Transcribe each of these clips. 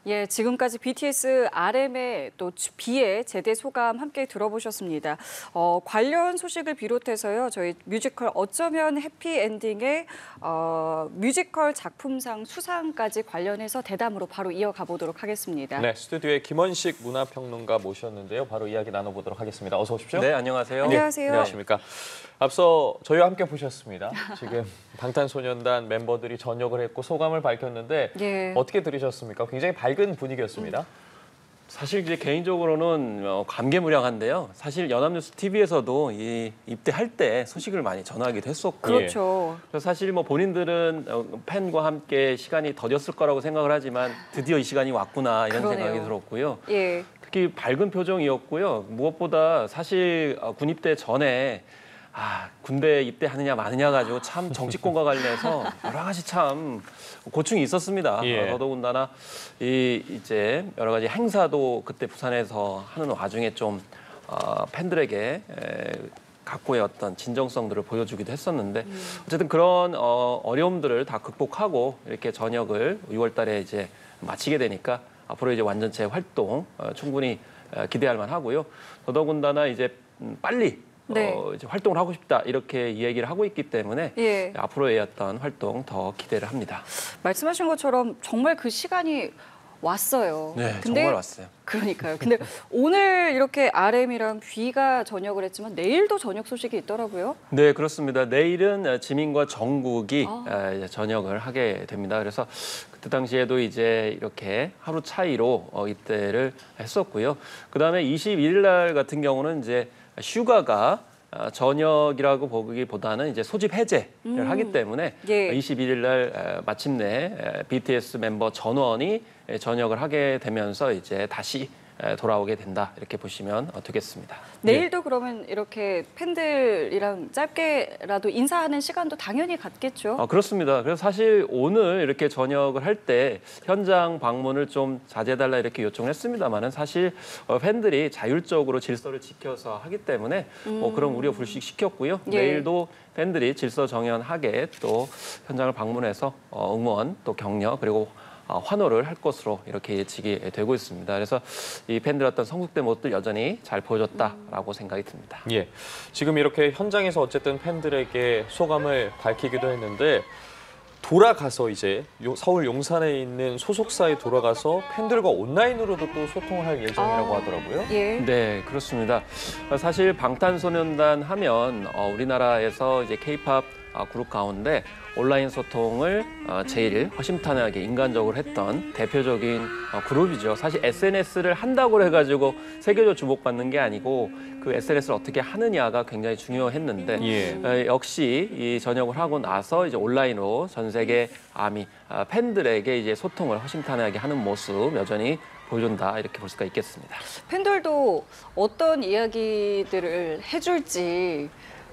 예, 지금까지 BTS RM의 또 B의 제대 소감 함께 들어보셨습니다. 관련 소식을 비롯해서요, 저희 뮤지컬 어쩌면 해피엔딩의 뮤지컬 작품상 수상까지 관련해서 대담으로 바로 이어가 보도록 하겠습니다. 네, 스튜디오에 김원식 문화평론가 모셨는데요. 바로 이야기 나눠보도록 하겠습니다. 어서 오십시오. 네, 안녕하세요. 안녕하세요. 네, 안녕하십니까. 앞서 저희와 함께 보셨습니다. 지금 방탄소년단 멤버들이 전역을 했고 소감을 밝혔는데 예. 어떻게 들으셨습니까? 굉장히 밝은 분위기였습니다. 사실 이제 개인적으로는 감개무량한데요. 사실 연합뉴스 TV에서도 이 입대할 때 소식을 많이 전하기도 했었고, 그렇죠. 그래서 사실 뭐 본인들은 팬과 함께 시간이 더뎠을 거라고 생각을 하지만 드디어 이 시간이 왔구나 이런 그러네요. 생각이 들었고요. 예. 특히 밝은 표정이었고요. 무엇보다 사실 군 입대 전에 군대 입대하느냐 마느냐 가지고 참 정치권과 관련해서 여러 가지 참 고충이 있었습니다. 예. 더더군다나 이제 여러 가지 행사도 그때 부산에서 하는 와중에 좀 팬들에게 각고의 어떤 진정성들을 보여주기도 했었는데 어쨌든 그런 어려움들을 다 극복하고 이렇게 전역을 6월달에 이제 마치게 되니까 앞으로 이제 완전체 활동 충분히 기대할 만하고요. 더더군다나 이제 빨리 네. 이제 활동을 하고 싶다 이렇게 얘기를 하고 있기 때문에 예. 앞으로의 어떤 활동 더 기대를 합니다. 말씀하신 것처럼 정말 그 시간이 왔어요. 네, 근데 정말 왔어요. 그러니까요. 근데 오늘 이렇게 RM이랑 B가 전역을 했지만 내일도 전역 소식이 있더라고요. 네, 그렇습니다. 내일은 지민과 정국이 이제 전역을 하게 됩니다. 그래서 그때 당시에도 이제 이렇게 하루 차이로 입대를 했었고요. 그다음에 21일 날 같은 경우는 이제 슈가가 전역이라고 보기보다는 이제 소집 해제를 하기 때문에 예. 21일 날 마침내 BTS 멤버 전원이 전역을 하게 되면서 이제 다시 돌아오게 된다 이렇게 보시면 되겠습니다. 내일도 그러면 이렇게 팬들이랑 짧게라도 인사하는 시간도 당연히 갖겠죠. 그렇습니다. 그래서 사실 오늘 이렇게 전역을 할 때 현장 방문을 좀 자제해달라 이렇게 요청을 했습니다만은 사실 팬들이 자율적으로 질서를 지켜서 하기 때문에 뭐 그런 우려 불식시켰고요. 예. 내일도 팬들이 질서 정연하게 또 현장을 방문해서 응원 또 격려 그리고 환호를 할 것으로 이렇게 예측이 되고 있습니다. 그래서 이 팬들 어떤 성숙된 모습들 여전히 잘 보여줬다라고 생각이 듭니다. 예, 지금 이렇게 현장에서 어쨌든 팬들에게 소감을 밝히기도 했는데 돌아가서 이제 서울 용산에 있는 소속사에 돌아가서 팬들과 온라인으로도 또 소통을 할 예정이라고 하더라고요. 예. 네, 그렇습니다. 사실 방탄소년단 하면 우리나라에서 이제 K-팝 그룹 가운데 온라인 소통을 제일 허심탄회하게 인간적으로 했던 대표적인 그룹이죠. 사실 SNS를 한다고 해가지고 세계적으로 주목받는 게 아니고 그 SNS를 어떻게 하느냐가 굉장히 중요했는데 예. 역시 이 전역을 하고 나서 이제 온라인으로 전 세계 아미 팬들에게 이제 소통을 허심탄회하게 하는 모습 여전히 보여준다 이렇게 볼 수가 있겠습니다. 팬들도 어떤 이야기들을 해줄지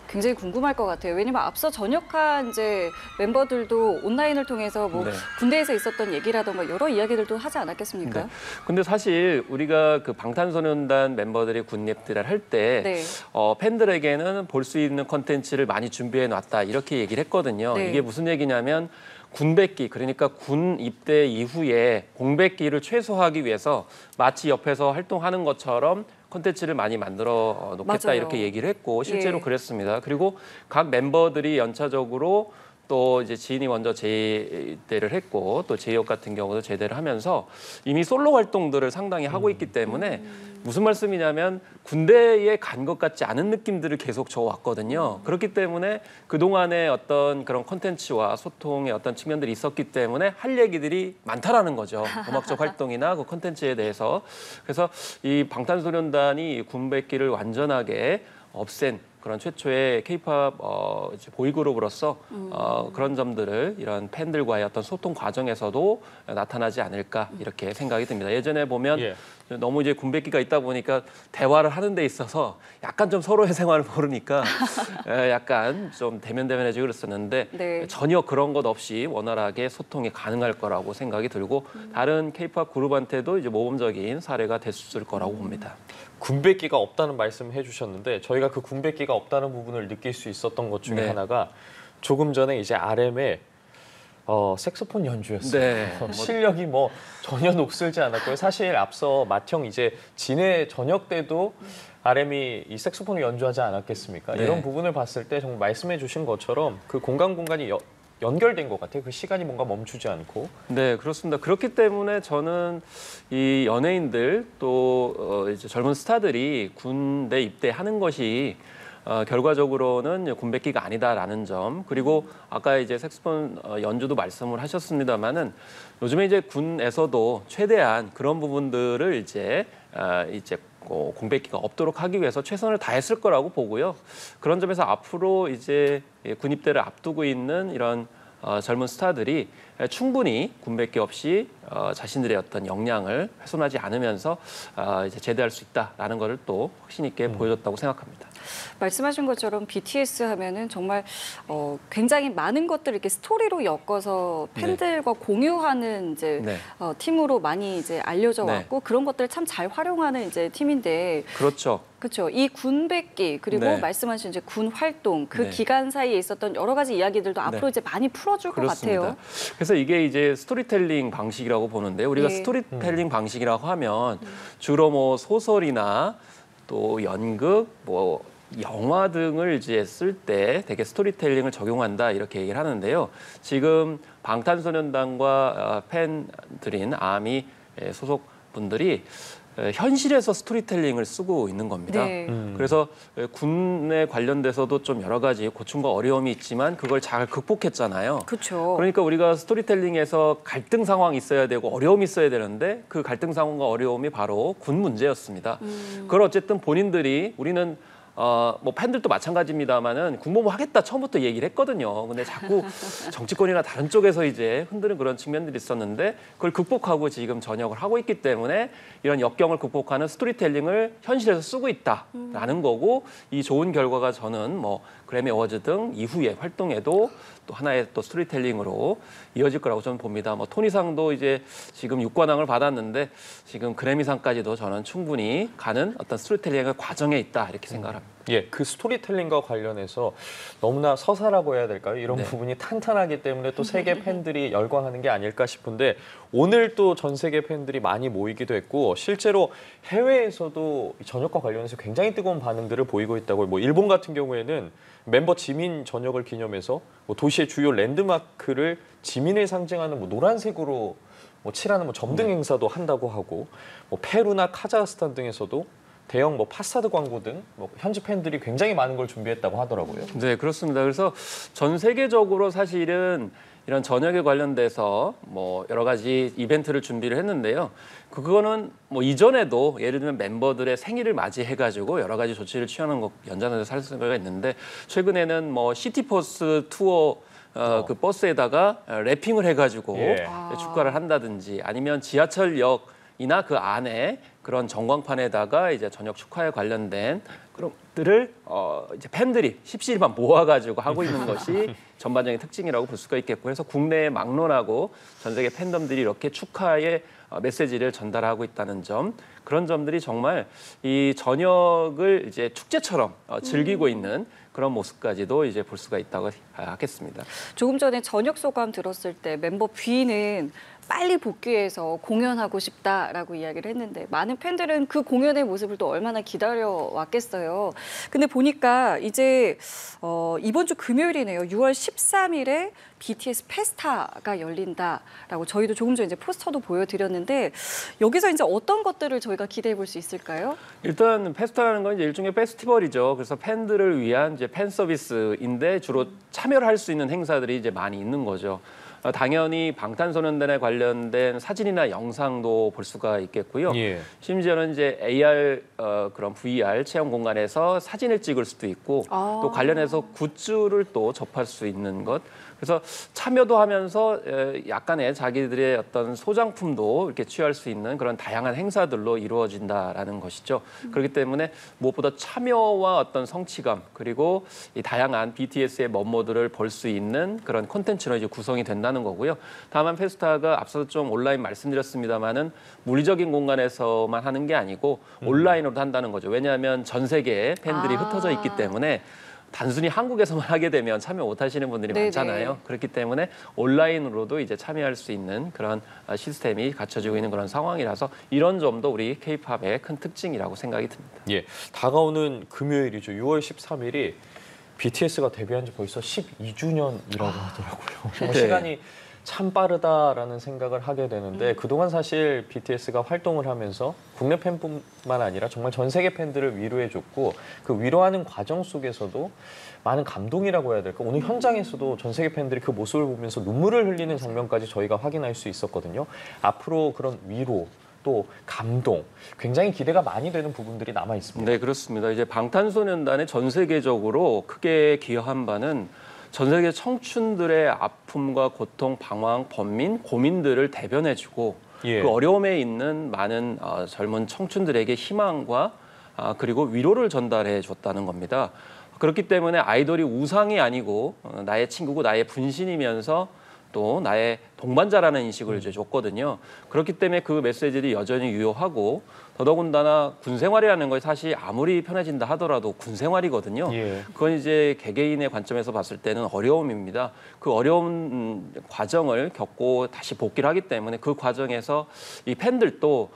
굉장히 궁금할 것 같아요. 왜냐면 앞서 전역한 이제 멤버들도 온라인을 통해서 뭐 네. 군대에서 있었던 얘기라던가 여러 이야기들도 하지 않았겠습니까? 네. 근데 사실 우리가 그 방탄소년단 멤버들이 군 입대를 할 때 네. 팬들에게는 볼 수 있는 콘텐츠를 많이 준비해 놨다 이렇게 얘기를 했거든요. 네. 이게 무슨 얘기냐면 군백기 그러니까 군 입대 이후에 공백기를 최소화하기 위해서 마치 옆에서 활동하는 것처럼 콘텐츠를 많이 만들어 놓겠다 맞아요. 이렇게 얘기를 했고 실제로 예. 그랬습니다. 그리고 각 멤버들이 연차적으로 또 이제 지인이 먼저 제대를 했고 또 제이홉 같은 경우도 제대를 하면서 이미 솔로 활동들을 상당히 하고 있기 때문에 무슨 말씀이냐면 군대에 간 것 같지 않은 느낌들을 계속 줘왔거든요. 그렇기 때문에 그동안의 어떤 그런 콘텐츠와 소통의 어떤 측면들이 있었기 때문에 할 얘기들이 많다라는 거죠. 음악적 활동이나 그 콘텐츠에 대해서. 그래서 이 방탄소년단이 군백기를 완전하게 없앤 그런 최초의 K-팝 보이그룹으로서 그런 점들을 이런 팬들과의 어떤 소통 과정에서도 나타나지 않을까 이렇게 생각이 듭니다. 예전에 보면 예. 너무 이제 군백기가 있다 보니까 대화를 하는 데 있어서 약간 좀 서로의 생활을 모르니까 약간 좀 대면대면해지고 그랬었는데 네. 전혀 그런 것 없이 원활하게 소통이 가능할 거라고 생각이 들고 다른 K-팝 그룹한테도 이제 모범적인 사례가 됐을 거라고 봅니다. 군백기가 없다는 말씀을 해주셨는데 저희가 그 군백기가 없다는 부분을 느낄 수 있었던 것 중에 네. 하나가 조금 전에 이제 RM의 색소폰 연주였어요. 네. 실력이 뭐 전혀 녹슬지 않았고요. 사실 앞서 맏형 이제 진해 저녁 때도 RM이 이 색소폰을 연주하지 않았겠습니까? 네. 이런 부분을 봤을 때 정말 말씀해 주신 것처럼 그 공간이 연결된 것 같아요. 그 시간이 뭔가 멈추지 않고. 네, 그렇습니다. 그렇기 때문에 저는 이 연예인들 또 이제 젊은 스타들이 군대 입대하는 것이 결과적으로는 군백기가 아니다라는 점, 그리고 아까 이제 색소폰 연주도 말씀을 하셨습니다만은 요즘에 이제 군에서도 최대한 그런 부분들을 이제 공백기가 없도록 하기 위해서 최선을 다했을 거라고 보고요. 그런 점에서 앞으로 이제 군 입대를 앞두고 있는 이런 젊은 스타들이 충분히 군백기 없이 자신들의 어떤 역량을 훼손하지 않으면서 이제 제대할 수 있다라는 것을 또 확신 있게 보여줬다고 생각합니다. 말씀하신 것처럼 BTS 하면은 정말 굉장히 많은 것들을 이렇게 스토리로 엮어서 팬들과 공유하는 이제 네. 팀으로 많이 이제 알려져 네. 왔고 그런 것들을 참 잘 활용하는 이제 팀인데 그렇죠. 그렇죠. 이 군백기 그리고 네. 말씀하신 이제 군 활동 그 네. 기간 사이에 있었던 여러 가지 이야기들도 앞으로 이제 많이 풀어줄 것 그렇습니다. 같아요. 그래서 이게 이제 스토리텔링 방식이라고 보는데 우리가 예. 스토리텔링 방식이라고 하면 주로 뭐 소설이나 또 연극, 뭐 영화 등을 이제 쓸 때 되게 스토리텔링을 적용한다 이렇게 얘기를 하는데요. 지금 방탄소년단과 팬들인 아미 소속 분들이 현실에서 스토리텔링을 쓰고 있는 겁니다. 네. 그래서 군에 관련돼서도 좀 여러 가지 고충과 어려움이 있지만 그걸 잘 극복했잖아요. 그렇죠. 그러니까 우리가 스토리텔링에서 갈등 상황이 있어야 되고 어려움이 있어야 되는데 그 갈등 상황과 어려움이 바로 군 문제였습니다. 그걸 어쨌든 본인들이 우리는 뭐 팬들도 마찬가지입니다만은 군복무 하겠다 처음부터 얘기를 했거든요. 근데 자꾸 정치권이나 다른 쪽에서 이제 흔드는 그런 측면들이 있었는데 그걸 극복하고 지금 전역을 하고 있기 때문에 이런 역경을 극복하는 스토리텔링을 현실에서 쓰고 있다라는 거고 이 좋은 결과가 저는 뭐 그래미 어워즈 등 이후의 활동에도 또 하나의 또 스토리텔링으로 이어질 거라고 저는 봅니다. 뭐 토니상도 이제 지금 6관왕을 받았는데 지금 그래미상까지도 저는 충분히 가는 어떤 스토리텔링의 과정에 있다 이렇게 생각합니다. 예, 그 스토리텔링과 관련해서 너무나 서사라고 해야 될까요? 이런 네. 부분이 탄탄하기 때문에 또 세계 팬들이 열광하는 게 아닐까 싶은데 오늘 또 전 세계 팬들이 많이 모이기도 했고 실제로 해외에서도 전역과 관련해서 굉장히 뜨거운 반응들을 보이고 있다고. 뭐 일본 같은 경우에는 멤버 지민 전역을 기념해서 뭐 도시의 주요 랜드마크를 지민을 상징하는 뭐 노란색으로 뭐 칠하는 뭐 점등 행사도 한다고 하고 뭐 페루나 카자흐스탄 등에서도 대형 뭐 파사드 광고 등 뭐 현지 팬들이 굉장히 많은 걸 준비했다고 하더라고요. 네, 그렇습니다. 그래서 전 세계적으로 사실은 이런 전역에 관련돼서 뭐 여러 가지 이벤트를 준비를 했는데요. 그거는 뭐 이전에도 예를 들면 멤버들의 생일을 맞이해가지고 여러 가지 조치를 취하는 것 연장해서 살 수가 있는데 최근에는 뭐 시티버스 투어 그 버스에다가 래핑을 해가지고 예. 축가를 한다든지 아니면 지하철역이나 그 안에 그런 전광판에다가 이제 저녁 축하에 관련된 그런 것들을 이제 팬들이 십시일반 모아가지고 하고 있는 것이 전반적인 특징이라고 볼 수가 있겠고 그래서 국내에 막론하고 전 세계 팬덤들이 이렇게 축하의 메시지를 전달하고 있다는 점 그런 점들이 정말 이 저녁을 이제 축제처럼 즐기고 있는 그런 모습까지도 이제 볼 수가 있다고 하겠습니다. 조금 전에 저녁 소감 들었을 때 멤버 B는 빨리 복귀해서 공연하고 싶다라고 이야기를 했는데 많은 팬들은 그 공연의 모습을 또 얼마나 기다려 왔겠어요. 근데 보니까 이제 이번 주 금요일이네요. 6월 13일에 BTS 페스타가 열린다라고 저희도 조금 전에 이제 포스터도 보여드렸는데 여기서 이제 어떤 것들을 저희가 기대해 볼 수 있을까요? 일단 페스타라는 건 이제 일종의 페스티벌이죠. 그래서 팬들을 위한 이제 팬 서비스인데 주로 참여를 할 수 있는 행사들이 이제 많이 있는 거죠. 당연히 방탄소년단에 관련된 사진이나 영상도 볼 수가 있겠고요. 예. 심지어는 이제 AR 그런 VR 체험 공간에서 사진을 찍을 수도 있고 또 관련해서 굿즈를 또 접할 수 있는 것. 그래서 참여도 하면서 약간의 자기들의 어떤 소장품도 이렇게 취할 수 있는 그런 다양한 행사들로 이루어진다라는 것이죠. 그렇기 때문에 무엇보다 참여와 어떤 성취감 그리고 이 다양한 BTS의 면모들을 볼 수 있는 그런 콘텐츠로 이제 구성이 된다는 거고요. 다만 페스타가 앞서도 좀 온라인 말씀드렸습니다만은 물리적인 공간에서만 하는 게 아니고 온라인으로도 한다는 거죠. 왜냐하면 전 세계에 팬들이 흩어져 있기 때문에 단순히 한국에서만 하게 되면 참여 못 하시는 분들이 네네. 많잖아요. 그렇기 때문에 온라인으로도 이제 참여할 수 있는 그런 시스템이 갖춰지고 있는 그런 상황이라서 이런 점도 우리 K-팝의 큰 특징이라고 생각이 듭니다. 예, 다가오는 금요일이죠. 6월 13일이 BTS가 데뷔한 지 벌써 12주년이라고 하더라고요. 정말 네. 시간이 참 빠르다라는 생각을 하게 되는데 그동안 사실 BTS가 활동을 하면서 국내 팬뿐만 아니라 정말 전 세계 팬들을 위로해줬고 그 위로하는 과정 속에서도 많은 감동이라고 해야 될까? 오늘 현장에서도 전 세계 팬들이 그 모습을 보면서 눈물을 흘리는 장면까지 저희가 확인할 수 있었거든요. 앞으로 그런 위로 또 감동 굉장히 기대가 많이 되는 부분들이 남아 있습니다. 네, 그렇습니다. 이제 방탄소년단의 전 세계적으로 크게 기여한 바는 전 세계 청춘들의 아픔과 고통, 방황, 번민, 고민들을 대변해주고 예. 그 어려움에 있는 많은 젊은 청춘들에게 희망과 그리고 위로를 전달해 줬다는 겁니다. 그렇기 때문에 아이돌이 우상이 아니고 나의 친구고 나의 분신이면서 또 나의 동반자라는 인식을 이제 줬거든요. 그렇기 때문에 그 메시지들이 여전히 유효하고 더더군다나 군 생활이라는 것이 사실 아무리 편해진다 하더라도 군 생활이거든요. 예. 그건 이제 개개인의 관점에서 봤을 때는 어려움입니다. 그 어려운 과정을 겪고 다시 복귀를 하기 때문에 그 과정에서 이 팬들도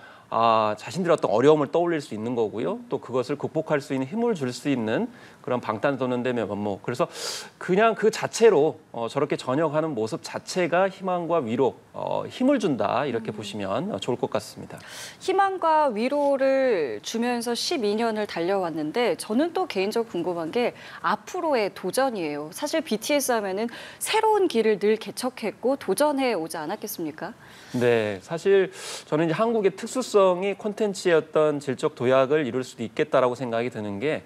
자신들의 어떤 어려움을 떠올릴 수 있는 거고요. 또 그것을 극복할 수 있는 힘을 줄 수 있는 그런 방탄소년단의 면모. 그래서 그냥 그 자체로 저렇게 전역하는 모습 자체가 희망과 위로, 힘을 준다 이렇게 보시면 좋을 것 같습니다. 희망과 위로를 주면서 12년을 달려왔는데 저는 또 개인적으로 궁금한 게 앞으로의 도전이에요. 사실 BTS 하면은 새로운 길을 늘 개척했고 도전해 오지 않았겠습니까? 네, 사실 저는 이제 한국의 특수성이 콘텐츠의 어떤 질적 도약을 이룰 수도 있겠다라고 생각이 드는 게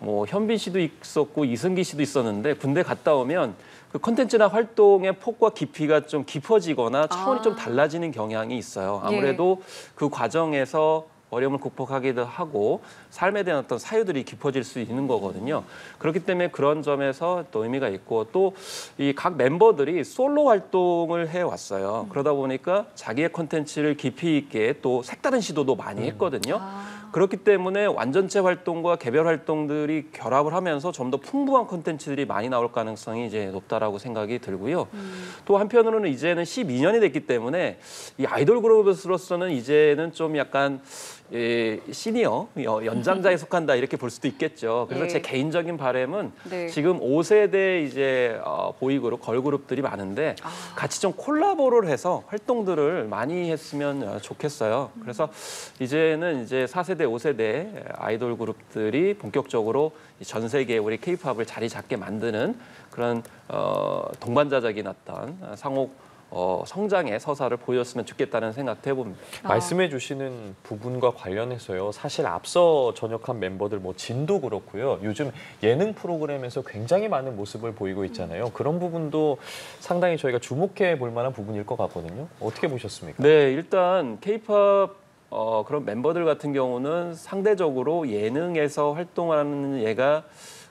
뭐 현빈 씨도 있었고 이승기 씨도 있었는데 군대 갔다 오면 그 콘텐츠나 활동의 폭과 깊이가 좀 깊어지거나 차원이 좀 달라지는 경향이 있어요. 아무래도 그 과정에서 어려움을 극복하기도 하고 삶에 대한 어떤 사유들이 깊어질 수 있는 거거든요. 그렇기 때문에 그런 점에서 또 의미가 있고 또 이 각 멤버들이 솔로 활동을 해왔어요. 그러다 보니까 자기의 콘텐츠를 깊이 있게 또 색다른 시도도 많이 했거든요. 그렇기 때문에 완전체 활동과 개별 활동들이 결합을 하면서 좀 더 풍부한 콘텐츠들이 많이 나올 가능성이 이제 높다라고 생각이 들고요. 또 한편으로는 이제는 12년이 됐기 때문에 이 아이돌 그룹으로서는 이제는 좀 약간 시니어 연장자에 속한다 이렇게 볼 수도 있겠죠. 그래서 제 개인적인 바람은 지금 5세대 이제 보이그룹, 걸그룹들이 많은데 같이 좀 콜라보를 해서 활동들을 많이 했으면 좋겠어요. 그래서 이제는 이제 4세대, 5세대 아이돌 그룹들이 본격적으로 전 세계에 우리 K-팝을 자리 잡게 만드는 그런 동반자적인 어떤 상호 성장의 서사를 보였으면 좋겠다는 생각도 해봅니다. 말씀해 주시는 부분과 관련해서요. 사실 앞서 전역한 멤버들 뭐 진도 그렇고요. 요즘 예능 프로그램에서 굉장히 많은 모습을 보이고 있잖아요. 그런 부분도 상당히 저희가 주목해 볼 만한 부분일 것 같거든요. 어떻게 보셨습니까? 네, 일단 K-팝 그런 멤버들 같은 경우는 상대적으로 예능에서 활동하는 예가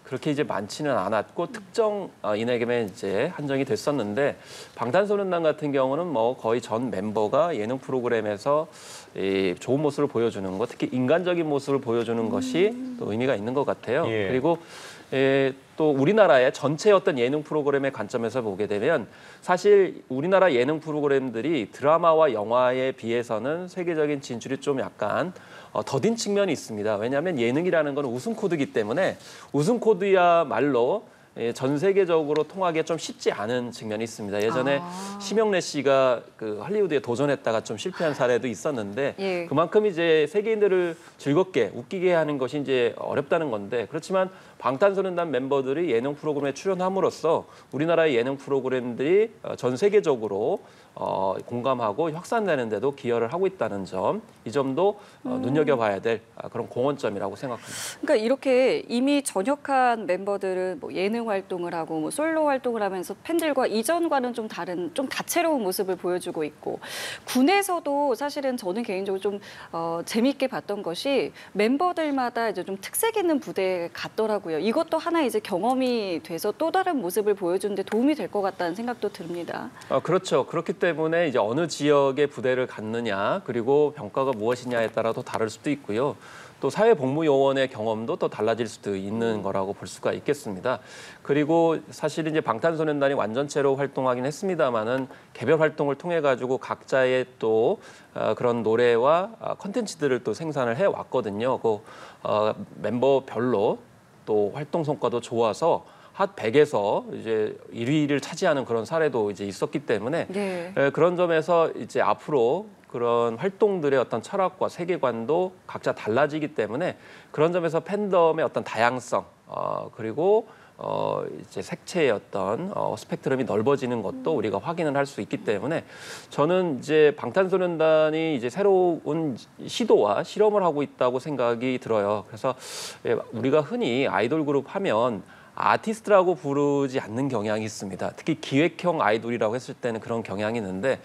그렇게 이제 많지는 않았고 특정 인에게만 이제 한정이 됐었는데 방탄소년단 같은 경우는 뭐 거의 전 멤버가 예능 프로그램에서 이 좋은 모습을 보여주는 것, 특히 인간적인 모습을 보여주는 것이 또 의미가 있는 것 같아요. 예. 그리고 또 우리나라의 전체 어떤 예능 프로그램의 관점에서 보게 되면 사실 우리나라 예능 프로그램들이 드라마와 영화에 비해서는 세계적인 진출이 좀 약간 더딘 측면이 있습니다. 왜냐하면 예능이라는 건 우승 코드이기 때문에 우승 코드야말로 전 세계적으로 통하기가 좀 쉽지 않은 측면이 있습니다. 예전에 심영래 씨가 그 할리우드에 도전했다가 좀 실패한 사례도 있었는데 그만큼 이제 세계인들을 즐겁게 웃기게 하는 것이 이제 어렵다는 건데 그렇지만 방탄소년단 멤버들이 예능 프로그램에 출연함으로써 우리나라의 예능 프로그램들이 전 세계적으로 공감하고 확산되는 데도 기여를 하고 있다는 점, 이 점도 눈여겨봐야 될 그런 공헌점이라고 생각합니다. 그러니까 이렇게 이미 전역한 멤버들은 뭐 예능 활동을 하고 뭐 솔로 활동을 하면서 팬들과 이전과는 좀 다른, 좀 다채로운 모습을 보여주고 있고 군에서도 사실은 저는 개인적으로 좀 재미있게 봤던 것이 멤버들마다 이제 좀 특색 있는 부대에 갔더라고요. 이것도 하나 이제 경험이 돼서 또 다른 모습을 보여주는 데 도움이 될 것 같다는 생각도 듭니다. 그렇죠. 그렇기 때문에 이제 어느 지역의 부대를 갖느냐 그리고 병가가 무엇이냐에 따라도 다를 수도 있고요. 또 사회복무요원의 경험도 또 달라질 수도 있는 거라고 볼 수가 있겠습니다. 그리고 사실 이제 방탄소년단이 완전체로 활동하긴 했습니다만은 개별 활동을 통해 가지고 각자의 또 그런 노래와 컨텐츠들을 또 생산을 해 왔거든요. 그 멤버별로 또 활동 성과도 좋아서 핫 100에서 이제 1위를 차지하는 그런 사례도 이제 있었기 때문에 네. 그런 점에서 이제 앞으로 그런 활동들의 어떤 철학과 세계관도 각자 달라지기 때문에 그런 점에서 팬덤의 어떤 다양성 그리고 이제 색채의 어떤 스펙트럼이 넓어지는 것도 우리가 확인을 할 수 있기 때문에 저는 이제 방탄소년단이 이제 새로운 시도와 실험을 하고 있다고 생각이 들어요. 그래서 우리가 흔히 아이돌 그룹 하면 아티스트라고 부르지 않는 경향이 있습니다. 특히 기획형 아이돌이라고 했을 때는 그런 경향이 있는데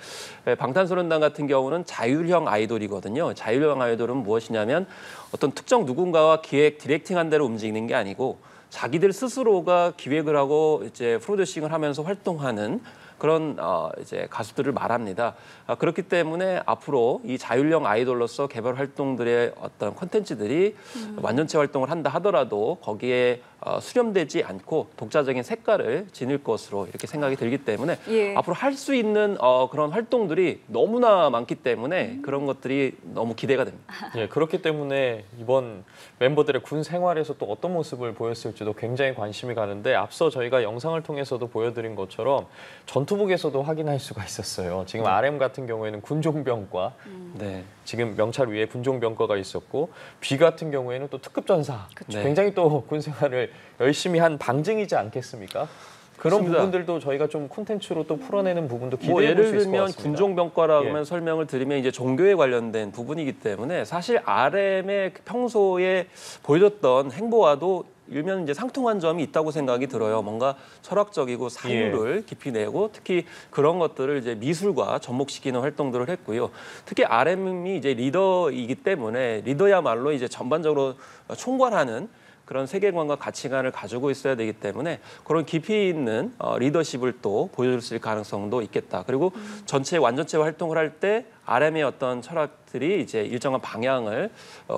방탄소년단 같은 경우는 자율형 아이돌이거든요. 자율형 아이돌은 무엇이냐면 어떤 특정 누군가와 기획, 디렉팅한 대로 움직이는 게 아니고 자기들 스스로가 기획을 하고 이제 프로듀싱을 하면서 활동하는 그런 이제 가수들을 말합니다. 그렇기 때문에 앞으로 이 자율형 아이돌로서 개별 활동들의 어떤 콘텐츠들이 완전체 활동을 한다 하더라도 거기에 수렴되지 않고 독자적인 색깔을 지닐 것으로 이렇게 생각이 들기 때문에 예. 앞으로 할 수 있는 그런 활동들이 너무나 많기 때문에 그런 것들이 너무 기대가 됩니다. 예, 그렇기 때문에 이번 멤버들의 군 생활에서 또 어떤 모습을 보였을지도 굉장히 관심이 가는데 앞서 저희가 영상을 통해서도 보여드린 것처럼 전투복에서도 확인할 수가 있었어요. 지금 RM 같은 경우에는 군종병과 네. 지금 명찰 위에 군종병과가 있었고 B 같은 경우에는 또 특급 전사. 그쵸. 굉장히 또 군 생활을 열심히 한 방증이지 않겠습니까? 그런 맞습니다. 부분들도 저희가 좀 콘텐츠로 또 풀어내는 부분도 기대해 뭐 볼 예를 수 있을 것 들면 같습니다. 군종병과라고 예. 설명을 드리면 이제 종교에 관련된 부분이기 때문에 사실 RM의 평소에 보여줬던 행보와도 일면 이제 상통한 점이 있다고 생각이 들어요. 뭔가 철학적이고 사유를 깊이 내고 특히 그런 것들을 이제 미술과 접목시키는 활동들을 했고요. 특히 RM이 이제 리더이기 때문에 리더야말로 이제 전반적으로 총괄하는 그런 세계관과 가치관을 가지고 있어야 되기 때문에 그런 깊이 있는 리더십을 또 보여줄 가능성도 있겠다. 그리고 전체 완전체 활동을 할 때 RM의 어떤 철학들이 이제 일정한 방향을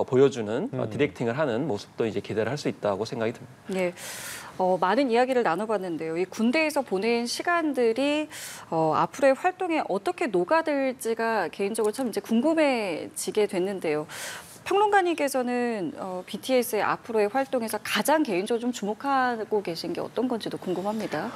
보여주는 디렉팅을 하는 모습도 이제 기대를 할 수 있다고 생각이 듭니다. 네. 많은 이야기를 나눠봤는데요. 이 군대에서 보낸 시간들이 앞으로의 활동에 어떻게 녹아들지가 개인적으로 참 이제 궁금해지게 됐는데요. 평론가님께서는 BTS의 앞으로의 활동에서 가장 개인적으로 좀 주목하고 계신 게 어떤 건지도 궁금합니다.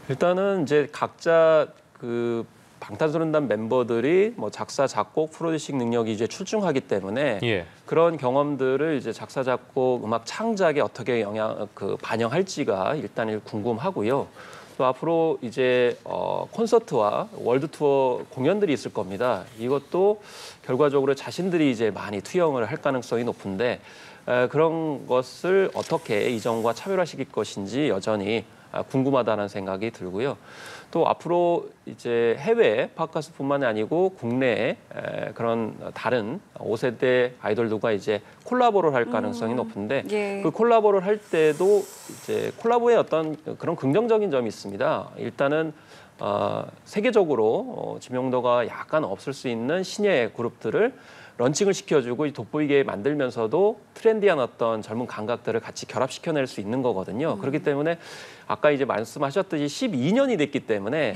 일단은 이제 각자 그 방탄소년단 멤버들이 뭐 작사, 작곡, 프로듀싱 능력이 이제 출중하기 때문에 예. 그런 경험들을 이제 작사, 작곡, 음악 창작에 어떻게 반영할지가 일단 궁금하고요. 또 앞으로 이제 콘서트와 월드 투어 공연들이 있을 겁니다. 이것도 결과적으로 자신들이 이제 많이 투영을 할 가능성이 높은데 그런 것을 어떻게 이전과 차별화시킬 것인지 여전히 궁금하다는 생각이 들고요. 또 앞으로 이제 해외 팟캐스트뿐만 아니고 국내에 그런 다른 5세대 아이돌들과 이제 콜라보를 할 가능성이 높은데 예. 그 콜라보를 할 때도 이제 콜라보의 어떤 그런 긍정적인 점이 있습니다. 일단은 세계적으로知名도가 약간 없을 수 있는 신예 그룹들을 런칭을 시켜주고 돋보이게 만들면서도 트렌디한 어떤 젊은 감각들을 같이 결합시켜낼 수 있는 거거든요. 그렇기 때문에 아까 이제 말씀하셨듯이 12년이 됐기 때문에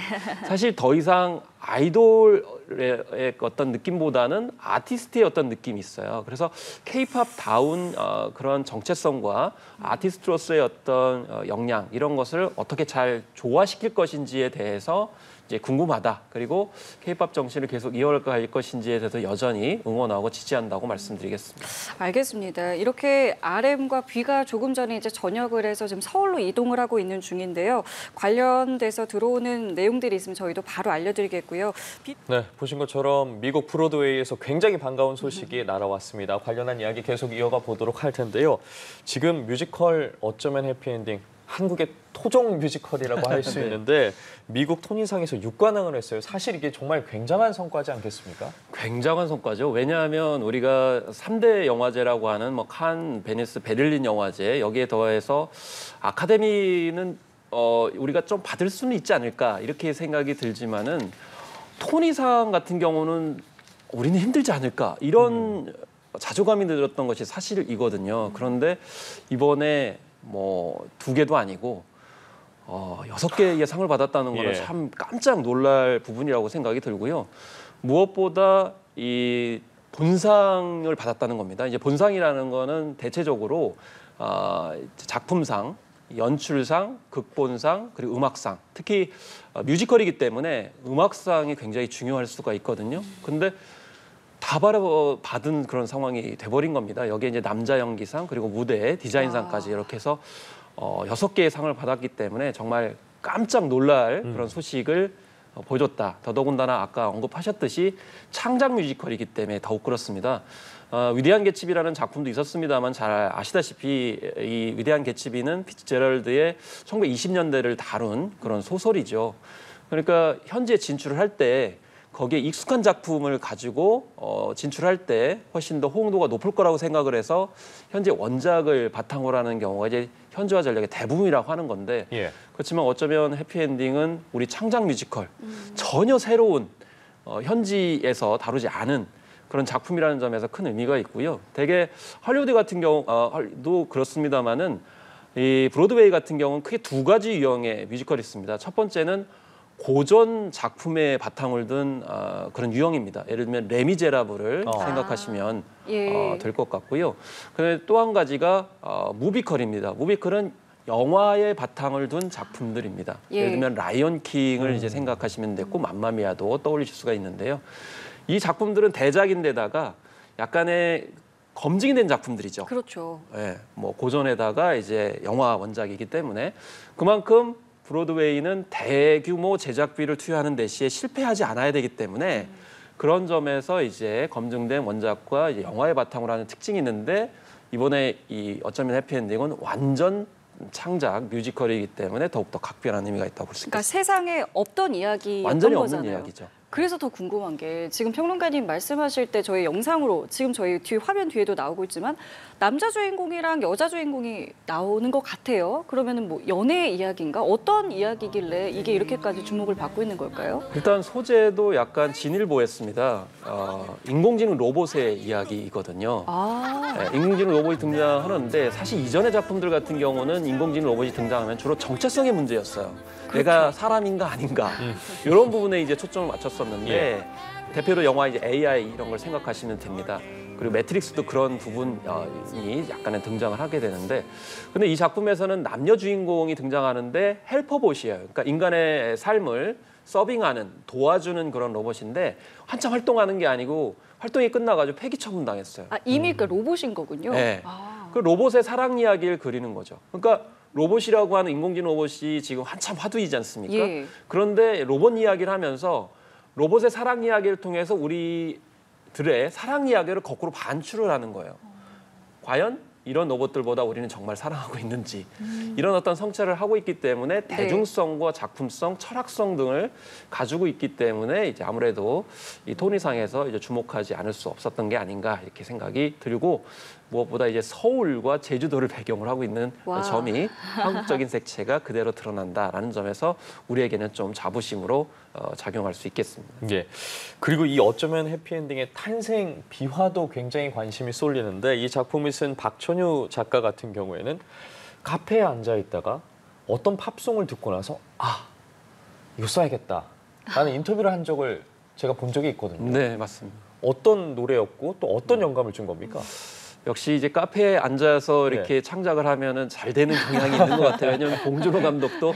사실 더 이상 아이돌의 어떤 느낌보다는 아티스트의 어떤 느낌이 있어요. 그래서 K-팝다운 그런 정체성과 아티스트로서의 어떤 역량 이런 것을 어떻게 잘 조화시킬 것인지에 대해서 이제 궁금하다. 그리고 K-팝 정신을 계속 이어갈 것인지에 대해서 여전히 응원하고 지지한다고 말씀드리겠습니다. 알겠습니다. 이렇게 RM과 B가 조금 전에 이제 전역을 해서 지금 서울로 이동을 하고 있는 중인데요. 관련돼서 들어오는 내용들이 있으면 저희도 바로 알려드리겠고요. 네, 보신 것처럼 미국 브로드웨이에서 굉장히 반가운 소식이 날아왔습니다. 관련한 이야기 계속 이어가 보도록 할 텐데요. 지금 뮤지컬 어쩌면 해피엔딩, 한국의 토종 뮤지컬이라고 할 수 있는데 미국 토니상에서 6관왕을 했어요. 사실 이게 정말 굉장한 성과지 않겠습니까? 굉장한 성과죠. 왜냐하면 우리가 3대 영화제라고 하는 뭐 칸, 베니스, 베를린 영화제 여기에 더해서 아카데미는 우리가 좀 받을 수는 있지 않을까 이렇게 생각이 들지만은 토니상 같은 경우는 우리는 힘들지 않을까 이런 자조감이 들었던 것이 사실이거든요. 그런데 이번에 뭐 2개도 아니고 6개의 상을 받았다는 거는 예. 참 깜짝 놀랄 부분이라고 생각이 들고요. 무엇보다 이 본상을 받았다는 겁니다. 이제 본상이라는 거는 대체적으로 작품상, 연출상, 극본상, 그리고 음악상, 특히 뮤지컬이기 때문에 음악상이 굉장히 중요할 수가 있거든요. 근데 다 바로 받은 그런 상황이 돼버린 겁니다. 여기에 이제 남자 연기상 그리고 무대 디자인상까지 이렇게 해서 6개의 상을 받았기 때문에 정말 깜짝 놀랄 그런 소식을 보여줬다. 더더군다나 아까 언급하셨듯이 창작 뮤지컬이기 때문에 더욱 그렇습니다. 위대한 개츠비라는 작품도 있었습니다만 잘 아시다시피 이 위대한 개츠비는 피츠제럴드의 1920년대를 다룬 그런 소설이죠. 그러니까 현지에 진출을 할 때 거기에 익숙한 작품을 가지고 진출할 때 훨씬 더 호응도가 높을 거라고 생각을 해서 현재 원작을 바탕으로 하는 경우가 이제 현지화 전략의 대부분이라고 하는 건데 예. 그렇지만 어쩌면 해피엔딩은 우리 창작 뮤지컬 전혀 새로운 현지에서 다루지 않은 그런 작품이라는 점에서 큰 의미가 있고요. 대개 할리우드 같은 경우도 그렇습니다만은 이 브로드웨이 같은 경우는 크게 2가지 유형의 뮤지컬이 있습니다. 첫 번째는 고전 작품에 바탕을 둔 그런 유형입니다. 예를 들면 레미제라블을 생각하시면 예. 될 것 같고요. 그런데 또 한 가지가 무비컬입니다. 무비컬은 영화에 바탕을 둔 작품들입니다. 예. 예를 들면 라이온 킹을 이제 생각하시면 되고 맘마미아도 떠올리실 수가 있는데요. 이 작품들은 대작인데다가 약간의 검증이 된 작품들이죠. 그렇죠. 예, 뭐 고전에다가 이제 영화 원작이기 때문에 그만큼 브로드웨이는 대규모 제작비를 투여하는 대시에 실패하지 않아야 되기 때문에 그런 점에서 이제 검증된 원작과 이제 영화의 바탕으로 하는 특징이 있는데 이번에 이 어쩌면 해피엔딩은 완전 창작 뮤지컬이기 때문에 더욱더 각별한 의미가 있다고 볼 수 그러니까 있겠습니다. 세상에 없던 이야기였던 완전히 거잖아요. 없는 이야기죠. 그래서 더 궁금한 게 지금 평론가님 말씀하실 때 저희 영상으로 지금 저희 화면 뒤에도 나오고 있지만 남자 주인공이랑 여자 주인공이 나오는 것 같아요. 그러면은 뭐 연애 이야기인가? 어떤 이야기길래 이게 이렇게까지 주목을 받고 있는 걸까요? 일단 소재도 약간 진일보했습니다. 인공지능 로봇의 이야기이거든요. 네, 인공지능 로봇이 등장하는데 사실 이전의 작품들 같은 경우는 인공지능 로봇이 등장하면 주로 정체성의 문제였어요. 내가 사람인가 아닌가 이런 부분에 이제 초점을 맞췄었는데 대표로 영화 이제 AI 이런 걸 생각하시면 됩니다. 그리고 매트릭스도 그런 부분이 약간의 등장을 하게 되는데 근데 이 작품에서는 남녀 주인공이 등장하는데 헬퍼봇이에요. 그러니까 인간의 삶을 서빙하는 도와주는 그런 로봇인데 한참 활동하는 게 아니고 활동이 끝나가지고 폐기 처분당했어요. 이미 그 로봇인 거군요. 네. 그 로봇의 사랑 이야기를 그리는 거죠. 그러니까 로봇이라고 하는 인공지능 로봇이 지금 한참 화두이지 않습니까? 예. 그런데 로봇 이야기를 하면서 로봇의 사랑 이야기를 통해서 우리들의 사랑 이야기를 거꾸로 반출을 하는 거예요. 과연 이런 로봇들보다 우리는 정말 사랑하고 있는지 이런 어떤 성찰을 하고 있기 때문에 대중성과 작품성, 철학성 등을 가지고 있기 때문에 이제 아무래도 이 토니상에서 이제 주목하지 않을 수 없었던 게 아닌가 이렇게 생각이 들고 무엇보다 이제 서울과 제주도를 배경으로 하고 있는 점이 한국적인 색채가 그대로 드러난다라는 점에서 우리에게는 좀 자부심으로 작용할 수 있겠습니다. 예. 그리고 이 어쩌면 해피엔딩의 탄생 비화도 굉장히 관심이 쏠리는데 이 작품을 쓴 박천유 작가 같은 경우에는 카페에 앉아 있다가 어떤 팝송을 듣고 나서 이거 써야겠다 라는 인터뷰를 한 적을 제가 본 적이 있거든요. 네, 맞습니다. 어떤 노래였고 또 어떤 영감을 준 겁니까? 역시 이제 카페에 앉아서 이렇게 창작을 하면은 잘 되는 경향이 있는 것 같아요. 왜냐하면 봉준호 감독도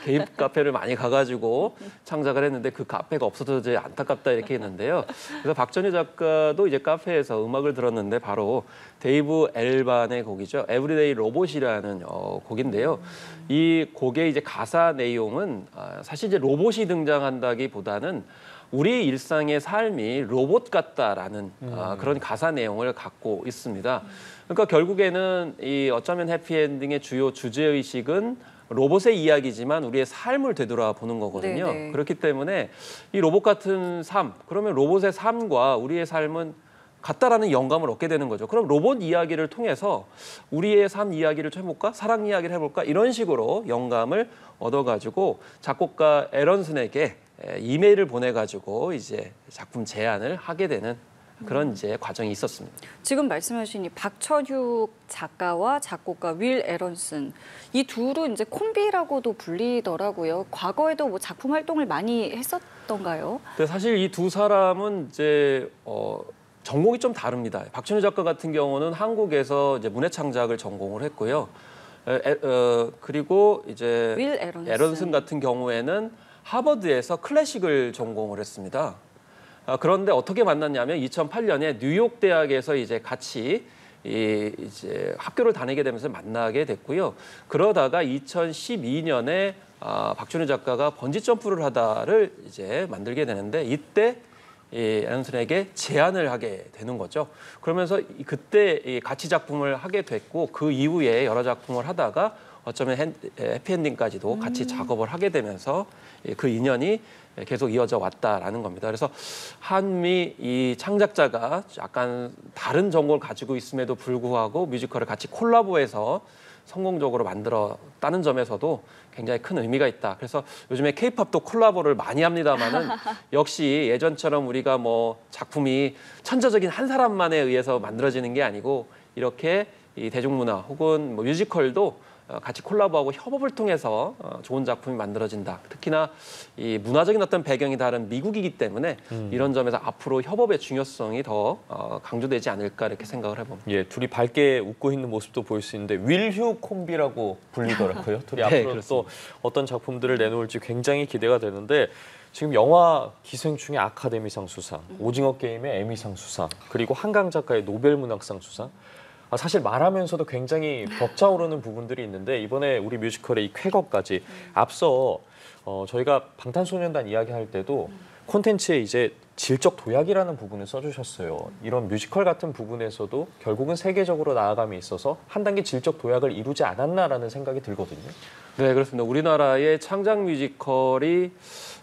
개인 카페를 많이 가가지고 창작을 했는데 그 카페가 없어서 이제 안타깝다 이렇게 했는데요. 그래서 박전희 작가도 이제 카페에서 음악을 들었는데 바로 데이브 엘반의 곡이죠. 에브리데이 로봇이라는 곡인데요. 이 곡의 이제 가사 내용은 사실 이제 로봇이 등장한다기보다는 우리 일상의 삶이 로봇 같다라는 그런 가사 내용을 갖고 있습니다. 그러니까 결국에는 이 어쩌면 해피엔딩의 주요 주제의식은 로봇의 이야기지만 우리의 삶을 되돌아보는 거거든요. 네네. 그렇기 때문에 이 로봇 같은 삶, 그러면 로봇의 삶과 우리의 삶은 같다라는 영감을 얻게 되는 거죠. 그럼 로봇 이야기를 통해서 우리의 삶 이야기를 좀 해볼까? 사랑 이야기를 해볼까? 이런 식으로 영감을 얻어가지고 작곡가 에런슨에게 이메일을 보내가지고 이제 작품 제안을 하게 되는 그런 이제 과정이 있었습니다. 지금 말씀하신 이 박천육 작가와 작곡가 윌 에런슨 이 둘은 이제 콤비라고도 불리더라고요. 과거에도 뭐 작품 활동을 많이 했었던가요? 근데 사실 이 두 사람은 이제 전공이 좀 다릅니다. 박천유 작가 같은 경우는 한국에서 이제 문해창작을 전공을 했고요. 그리고 이제 윌 에런슨 같은 경우에는 하버드에서 클래식을 전공을 했습니다. 그런데 어떻게 만났냐면 2008년에 뉴욕 대학에서 이제 같이 이제 학교를 다니게 되면서 만나게 됐고요. 그러다가 2012년에 박준희 작가가 번지 점프를 하다를 이제 만들게 되는데 이때 에런슨에게 제안을 하게 되는 거죠. 그러면서 그때 같이 작품을 하게 됐고 그 이후에 여러 작품을 하다가 어쩌면 해피엔딩까지도 같이 작업을 하게 되면서 그 인연이 계속 이어져 왔다라는 겁니다. 그래서 한미 이 창작자가 약간 다른 전공을 가지고 있음에도 불구하고 뮤지컬을 같이 콜라보해서 성공적으로 만들었다는 점에서도 굉장히 큰 의미가 있다. 그래서 요즘에 케이팝도 콜라보를 많이 합니다만은 역시 예전처럼 우리가 뭐 작품이 천재적인 한 사람만에 의해서 만들어지는 게 아니고 이렇게 이 대중문화 혹은 뭐 뮤지컬도 같이 콜라보하고 협업을 통해서 좋은 작품이 만들어진다. 특히나 이 문화적인 어떤 배경이 다른 미국이기 때문에 이런 점에서 앞으로 협업의 중요성이 더 강조되지 않을까 이렇게 생각을 해봅니다. 예, 둘이 밝게 웃고 있는 모습도 보일 수 있는데 윌휴 콤비라고 불리더라고요. 둘이 네, 앞으로 그렇습니다. 또 어떤 작품들을 내놓을지 굉장히 기대가 되는데 지금 영화 기생충의 아카데미상 수상, 오징어 게임의 에미상 수상, 그리고 한강 작가의 노벨문학상 수상. 사실 말하면서도 굉장히 벅차오르는 부분들이 있는데 이번에 우리 뮤지컬의 이 쾌거까지 앞서 저희가 방탄소년단 이야기할 때도 콘텐츠에 이제 질적 도약이라는 부분을 써주셨어요. 이런 뮤지컬 같은 부분에서도 결국은 세계적으로 나아감에 있어서 한 단계 질적 도약을 이루지 않았나라는 생각이 들거든요. 네, 그렇습니다. 우리나라의 창작 뮤지컬이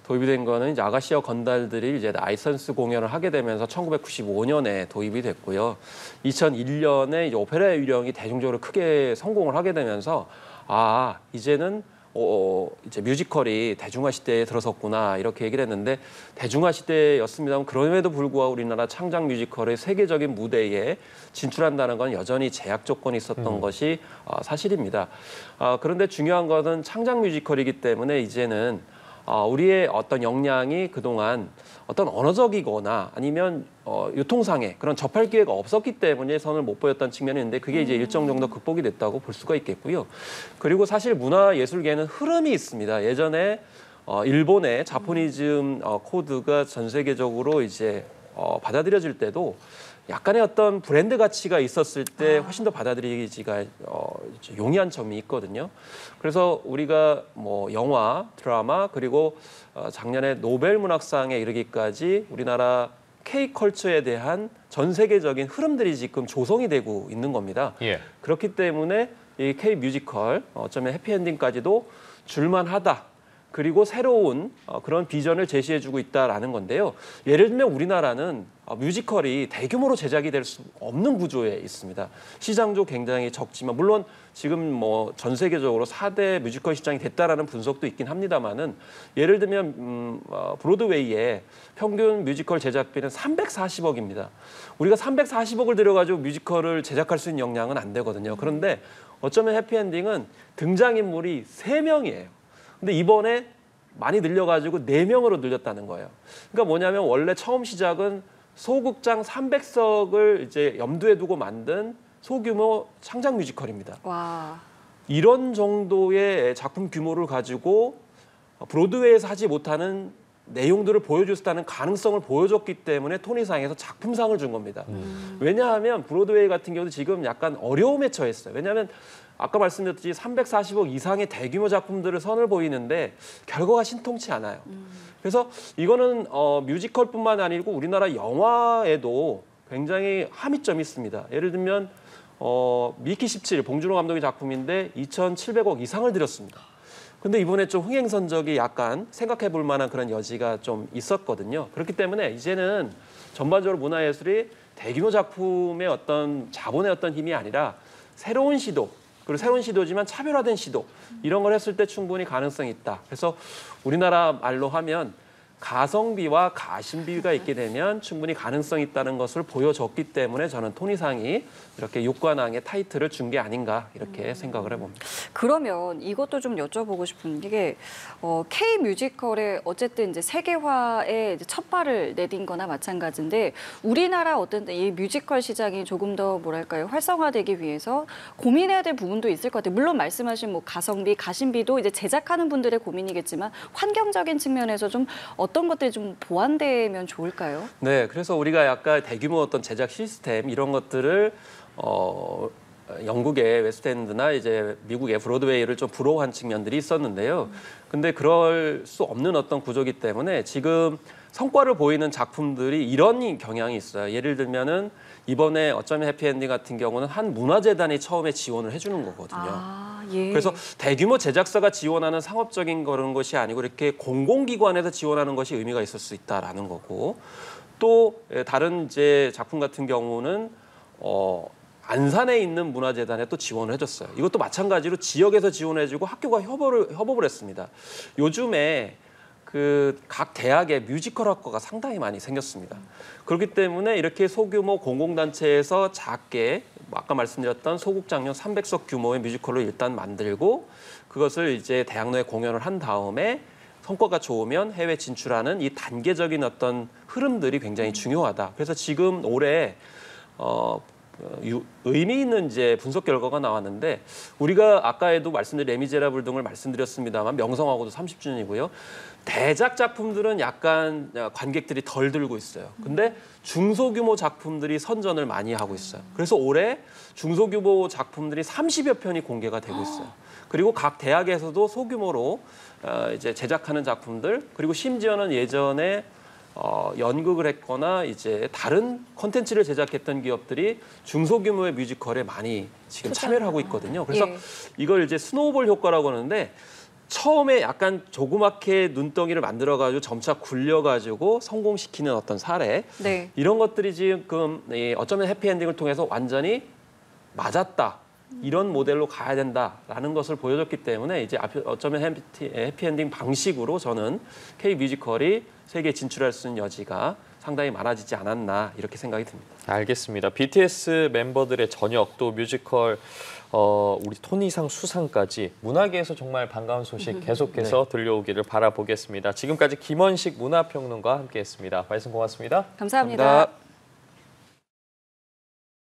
도입이 된 거는 이제 아가씨와 건달들이 이제 라이선스 공연을 하게 되면서 1995년에 도입이 됐고요. 2001년에 이제 오페라의 유령이 대중적으로 크게 성공을 하게 되면서 이제는 이제 뮤지컬이 대중화 시대에 들어섰구나 이렇게 얘기를 했는데 대중화 시대였습니다만 그럼에도 불구하고 우리나라 창작 뮤지컬의 세계적인 무대에 진출한다는 건 여전히 제약 조건이 있었던 것이 사실입니다. 그런데 중요한 것은 창작 뮤지컬이기 때문에 이제는 우리의 어떤 역량이 그동안 어떤 언어적이거나 아니면 유통상의 그런 접할 기회가 없었기 때문에 선을 못 보였던 측면이 있는데 그게 이제 일정 정도 극복이 됐다고 볼 수가 있겠고요. 그리고 사실 문화예술계는 흐름이 있습니다. 예전에 일본의 자포니즘 코드가 전 세계적으로 이제 받아들여질 때도 약간의 어떤 브랜드 가치가 있었을 때 훨씬 더 받아들이기가 용이한 점이 있거든요. 그래서 우리가 뭐 영화, 드라마 그리고 작년에 노벨 문학상에 이르기까지 우리나라 K-컬처에 대한 전 세계적인 흐름들이 지금 조성이 되고 있는 겁니다. 예. 그렇기 때문에 이 K-뮤지컬 어쩌면 해피엔딩까지도 줄만하다. 그리고 새로운 그런 비전을 제시해주고 있다라는 건데요. 예를 들면 우리나라는 뮤지컬이 대규모로 제작이 될 수 없는 구조에 있습니다. 시장도 굉장히 적지만 물론 지금 뭐 전 세계적으로 4대 뮤지컬 시장이 됐다라는 분석도 있긴 합니다만은 예를 들면 브로드웨이의 평균 뮤지컬 제작비는 340억입니다. 우리가 340억을 들여가지고 뮤지컬을 제작할 수 있는 역량은 안 되거든요. 그런데 어쩌면 해피엔딩은 등장인물이 3명이에요. 근데 이번에 많이 늘려가지고 4명으로 늘렸다는 거예요. 그러니까 뭐냐면 원래 처음 시작은 소극장 300석을 이제 염두에 두고 만든 소규모 창작 뮤지컬입니다. 와. 이런 정도의 작품 규모를 가지고 브로드웨이에서 하지 못하는 내용들을 보여줄 수 있다는 가능성을 보여줬기 때문에 토니상에서 작품상을 준 겁니다. 왜냐하면 브로드웨이 같은 경우도 지금 약간 어려움에 처했어요. 왜냐하면 아까 말씀드렸듯이 340억 이상의 대규모 작품들을 선을 보이는데 결과가 신통치 않아요. 그래서 이거는 뮤지컬뿐만 아니고 우리나라 영화에도 굉장히 함의점이 있습니다. 예를 들면 미키 17 봉준호 감독의 작품인데 2,700억 이상을 들였습니다. 근데 이번에 좀 흥행선적이 약간 생각해 볼 만한 그런 여지가 좀 있었거든요. 그렇기 때문에 이제는 전반적으로 문화예술이 대규모 작품의 어떤 자본의 어떤 힘이 아니라 새로운 시도, 그리고 새로운 시도지만 차별화된 시도 이런 걸 했을 때 충분히 가능성이 있다. 그래서 우리나라 말로 하면 가성비와 가심비가 있게 되면 충분히 가능성이 있다는 것을 보여줬기 때문에 저는 토니상이 이렇게 육관왕의 타이틀을 준 게 아닌가 이렇게 생각을 해봅니다. 그러면 이것도 좀 여쭤보고 싶은 게 K 뮤지컬의 어쨌든 이제 세계화에 이제 첫 발을 내딘 거나 마찬가지인데 우리나라 어떤 이 뮤지컬 시장이 조금 더 뭐랄까요? 활성화되기 위해서 고민해야 될 부분도 있을 것 같아요. 물론 말씀하신 뭐 가성비, 가심비도 이제 제작하는 분들의 고민이겠지만 환경적인 측면에서 좀 어떤 것들이 좀 보완되면 좋을까요? 네, 그래서 우리가 약간 대규모 어떤 제작 시스템 이런 것들을 영국의 웨스트엔드나 이제 미국의 브로드웨이를 좀 부러워한 측면들이 있었는데요. 근데 그럴 수 없는 어떤 구조기 때문에 지금 성과를 보이는 작품들이 이런 경향이 있어요. 예를 들면은 이번에 어쩌면 해피엔딩 같은 경우는 한 문화재단이 처음에 지원을 해주는 거거든요. 아, 예. 그래서 대규모 제작사가 지원하는 상업적인 그런 것이 아니고 이렇게 공공기관에서 지원하는 것이 의미가 있을 수 있다라는 거고 또 다른 이제 작품 같은 경우는 안산에 있는 문화재단에 또 지원을 해줬어요. 이것도 마찬가지로 지역에서 지원해주고 학교가 협업을 했습니다. 요즘에 그 각 대학에 뮤지컬 학과가 상당히 많이 생겼습니다. 그렇기 때문에 이렇게 소규모 공공단체에서 작게 아까 말씀드렸던 소극장용 300석 규모의 뮤지컬을 일단 만들고 그것을 이제 대학로에 공연을 한 다음에 성과가 좋으면 해외 진출하는 이 단계적인 어떤 흐름들이 굉장히 중요하다. 그래서 지금 올해 의미 있는 이제 분석 결과가 나왔는데 우리가 아까에도 말씀드린 레미제라블 등을 말씀드렸습니다만 명성하고도 30주년이고요. 대작 작품들은 약간 관객들이 덜 들고 있어요. 근데 중소규모 작품들이 선전을 많이 하고 있어요. 그래서 올해 중소규모 작품들이 30여 편이 공개가 되고 있어요. 그리고 각 대학에서도 소규모로 이제 제작하는 작품들 그리고 심지어는 예전에 연극을 했거나 이제 다른 콘텐츠를 제작했던 기업들이 중소규모의 뮤지컬에 많이 지금 참여를 하고 있거든요. 그래서 예. 이걸 이제 스노우볼 효과라고 하는데 처음에 약간 조그맣게 눈덩이를 만들어가지고 점차 굴려가지고 성공시키는 어떤 사례 네. 이런 것들이 지금 어쩌면 해피엔딩을 통해서 완전히 맞았다. 이런 모델로 가야 된다라는 것을 보여줬기 때문에 이제 어쩌면 해피엔딩 방식으로 저는 K 뮤지컬이 세계에 진출할 수 있는 여지가 상당히 많아지지 않았나 이렇게 생각이 듭니다. 알겠습니다. BTS 멤버들의 전역 또 뮤지컬 우리 토니상 수상까지 문화계에서 정말 반가운 소식 계속해서 들려오기를 바라보겠습니다. 지금까지 김원식 문화평론가와 함께했습니다. 말씀 고맙습니다. 감사합니다. 감사합니다.